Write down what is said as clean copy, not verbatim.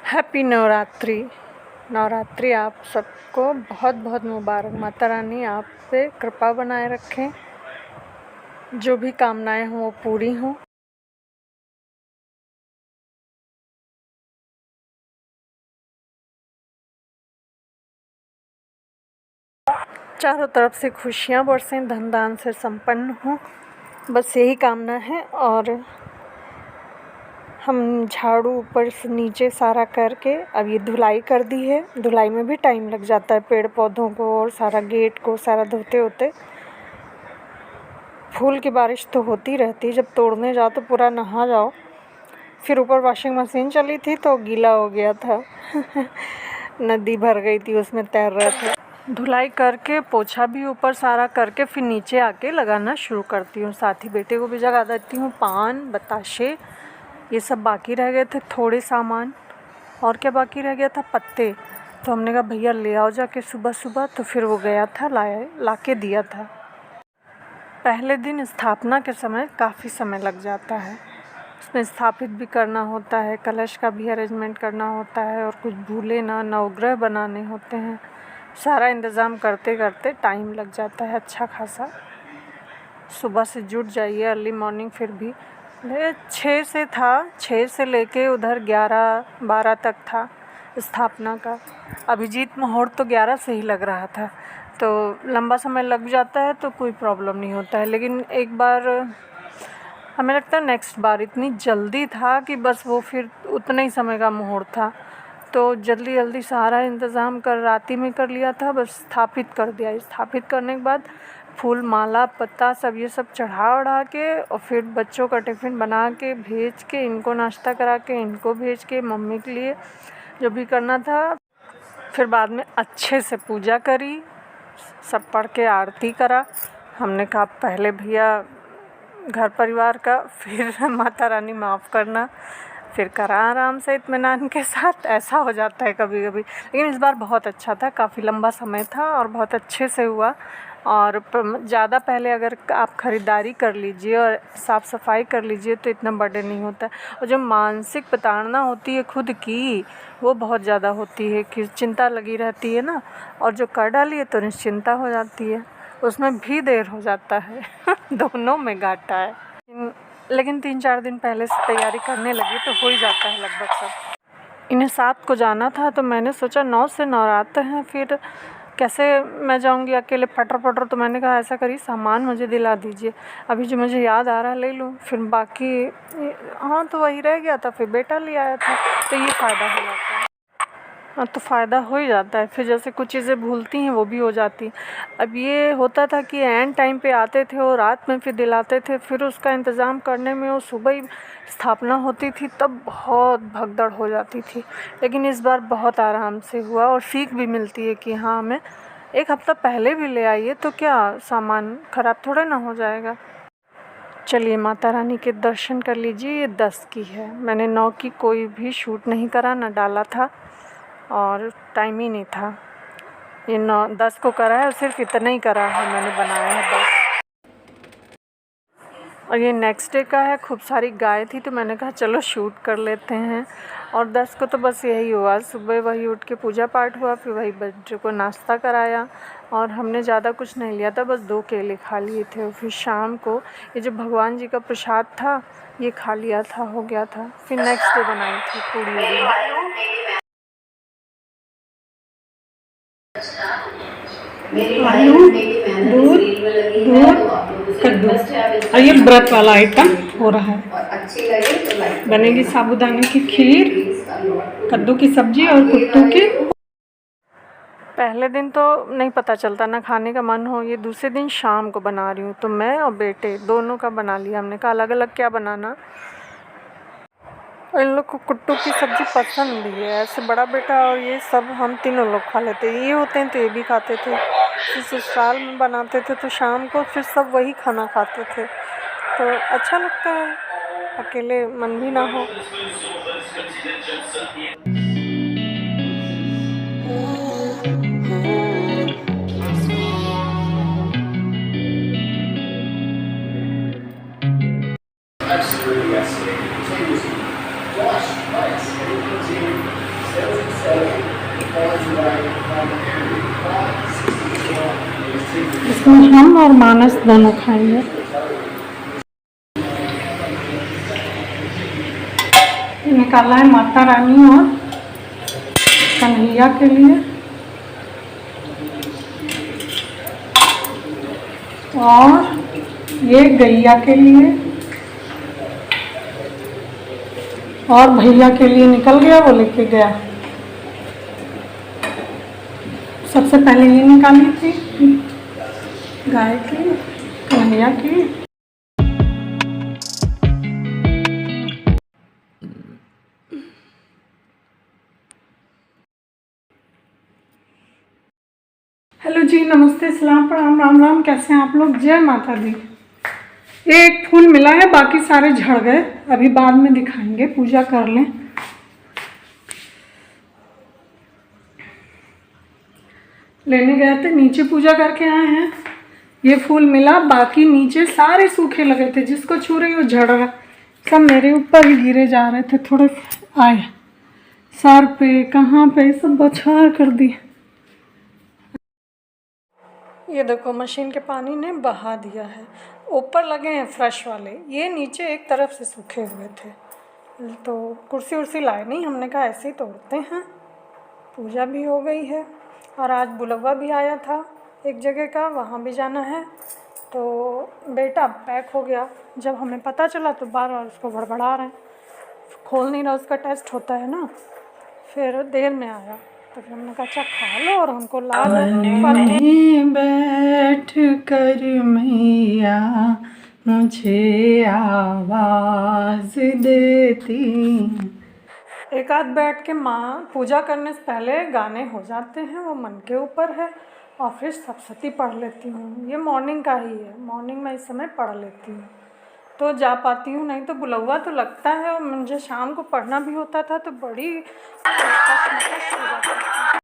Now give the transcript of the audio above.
Happy Navratri. Navratri आप सबको बहुत बहुत मुबारक। माता रानी आप पे कृपा बनाए रखें, जो भी कामनाएं हों वो पूरी हों। चारों तरफ से खुशियाँ बरसें, धन दान से संपन्न हों, बस यही कामना है। और हम झाड़ू ऊपर से नीचे सारा करके अब ये धुलाई कर दी है। धुलाई में भी टाइम लग जाता है, पेड़ पौधों को और सारा गेट को सारा धोते होते। फूल की बारिश तो होती रहती है, जब तोड़ने जाओ तो पूरा नहा जाओ। फिर ऊपर वॉशिंग मशीन चली थी तो गीला हो गया था नदी भर गई थी, उसमें तैर रहे थे। धुलाई करके पोछा भी ऊपर सारा करके फिर नीचे आके लगाना शुरू करती हूँ। साथ ही बेटे को भी जगा देती हूँ। पान बताशे ये सब बाकी रह गए थे, थोड़े सामान। और क्या बाकी रह गया था? पत्ते। तो हमने कहा भैया ले आओ जाके सुबह सुबह, तो फिर वो गया था, ला के दिया था। पहले दिन स्थापना के समय काफ़ी समय लग जाता है, उसमें स्थापित भी करना होता है, कलश का भी अरेंजमेंट करना होता है, और कुछ भूले ना नवग्रह बनाने होते हैं। सारा इंतज़ाम करते करते टाइम लग जाता है अच्छा खासा। सुबह से जुट जाइए अर्ली मॉर्निंग। फिर भी 6 से था, 6 से लेके उधर 11-12 तक था स्थापना का। अभिजीत मुहूर्त तो 11 से ही लग रहा था, तो लंबा समय लग जाता है तो कोई प्रॉब्लम नहीं होता है। लेकिन एक बार हमें लगता है नेक्स्ट बार इतनी जल्दी था कि बस वो फिर उतना ही समय का मुहूर्त था, तो जल्दी जल्दी सारा इंतज़ाम कर राती में कर लिया था, बस स्थापित कर दिया। स्थापित करने के बाद फूल माला पत्ता सब ये सब चढ़ा उढ़ा के, और फिर बच्चों का टिफ़िन बना के भेज के, इनको नाश्ता करा के, इनको भेज के, मम्मी के लिए जो भी करना था। फिर बाद में अच्छे से पूजा करी, सब पढ़ के आरती करा। हमने कहा पहले भैया घर परिवार का, फिर माता रानी माफ़ करना, फिर करा आराम से इत्मीनान के साथ। ऐसा हो जाता है कभी कभी, लेकिन इस बार बहुत अच्छा था। काफ़ी लंबा समय था और बहुत अच्छे से हुआ। और ज़्यादा पहले अगर आप ख़रीदारी कर लीजिए और साफ़ सफाई कर लीजिए तो इतना बर्डन नहीं होता। और जो मानसिक प्रताड़ना होती है खुद की, वो बहुत ज़्यादा होती है कि चिंता लगी रहती है ना, और जो कर डालिए तो निश्चिंता हो जाती है, उसमें भी देर हो जाता है दोनों में घाटा है। लेकिन 3-4 दिन पहले से तैयारी करने लगी तो हो ही जाता है लगभग सब। इन्हें 7 को जाना था, तो मैंने सोचा 9 से नवरात्र हैं, फिर कैसे मैं जाऊंगी अकेले फटर फटर। तो मैंने कहा ऐसा करिए सामान मुझे दिला दीजिए, अभी जो मुझे याद आ रहा ले लूँ, फिर बाकी हाँ तो वही रह गया था, फिर बेटा ले आया था, तो ये फ़ायदा हो जाता है। हाँ तो फ़ायदा हो ही जाता है। फिर जैसे कुछ चीज़ें भूलती हैं वो भी हो जाती। अब ये होता था कि एंड टाइम पे आते थे और रात में फिर दिलाते थे, फिर उसका इंतज़ाम करने में वो सुबह ही स्थापना होती थी, तब बहुत भगदड़ हो जाती थी। लेकिन इस बार बहुत आराम से हुआ, और सीख भी मिलती है कि हाँ हमें 1 हफ़्ता पहले भी ले आइए तो क्या सामान ख़राब थोड़ा ना हो जाएगा। चलिए माता रानी के दर्शन कर लीजिए। ये 10 की है, मैंने 9 की कोई भी शूट नहीं करा, ना डाला था, और टाइम ही नहीं था। ये 9-10 को करा है, और सिर्फ इतना ही करा है मैंने, बनाया है 10। और ये नेक्स्ट डे का है। खूब सारी गाय थी तो मैंने कहा चलो शूट कर लेते हैं। और 10 को तो बस यही हुआ, सुबह वही उठ के पूजा पाठ हुआ, फिर वही बच्चों को नाश्ता कराया, और हमने ज़्यादा कुछ नहीं लिया था, बस 2 केले खा लिए थे। और फिर शाम को ये जो भगवान जी का प्रसाद था ये खा लिया था, हो गया था। फिर नेक्स्ट डे बनाई थी पूड़ी वूड़ी। आलू, दूध, कद्दू, और ये व्रत वाला आइटम हो रहा है। बनेगी साबूदाने की खीर, कद्दू की सब्जी और कुट्टू की। पहले दिन तो नहीं पता चलता ना खाने का मन हो, ये दूसरे दिन शाम को बना रही हूँ, तो मैं और बेटे दोनों का बना लिया। हमने कहा अलग अलग क्या बनाना। और इन लोग को कुट्टू की सब्ज़ी पसंद भी है, ऐसे बड़ा बेटा और ये सब हम तीनों लोग खा लेते हैं। ये होते हैं तो ये भी खाते थे। फिर ससुराल में बनाते थे तो शाम को फिर सब वही खाना खाते थे, तो अच्छा लगता है, अकेले मन भी ना हो। Absolutely, yes. Josh, nice. इसमें हम और मानस दोनों खाएंगे। निकाला है माता रानी और कन्हैया के लिए, और ये गैया के लिए, और भैया के लिए निकल गया, वो लेके गया। सबसे पहले ये निकाली थी गाय की, कन्हैया की। हेलो जी, नमस्ते, सलाम, प्रणाम, राम राम। कैसे हैं आप लोग? जय माता दी। एक फूल मिला है, बाकी सारे झड़ गए, अभी बाद में दिखाएंगे, पूजा कर लें। लेने गए थे, नीचे पूजा करके आए हैं। ये फूल मिला, बाकी नीचे सारे सूखे लगे थे, जिसको छू रही वो झड़ रहा। सब मेरे ऊपर ही गिरे जा रहे थे, थोड़े आए सर पे, कहाँ पे, सब बौछार कर दिए। ये देखो, मशीन के पानी ने बहा दिया है। ऊपर लगे हैं फ्रेश वाले, ये नीचे एक तरफ से सूखे हुए थे। तो कुर्सी उर्सी लाए नहीं, हमने कहा ऐसे ही तोड़ते हैं। पूजा भी हो गई है, और आज बुलवा भी आया था एक जगह का, वहाँ भी जाना है। तो बेटा पैक हो गया। जब हमें पता चला तो बार बार उसको बड़बड़ा रहे हैं, खोल नहीं रहा, उसका टेस्ट होता है ना। फिर देर में आया, तो फिर हमने कहा अच्छा खा लो, और हमको ला दो। बैठ कर मैया मुझे आवाज देती। एक आध बैठ के माँ पूजा करने से पहले गाने हो जाते हैं, वो मन के ऊपर है। और फिर सप्तशती पढ़ लेती हूँ, ये मॉर्निंग का ही है, मॉर्निंग में इस समय पढ़ लेती हूँ तो जा पाती हूँ, नहीं तो बुलवा तो लगता है। और मुझे शाम को पढ़ना भी होता था, तो बड़ी कशमकश हो जाती थी।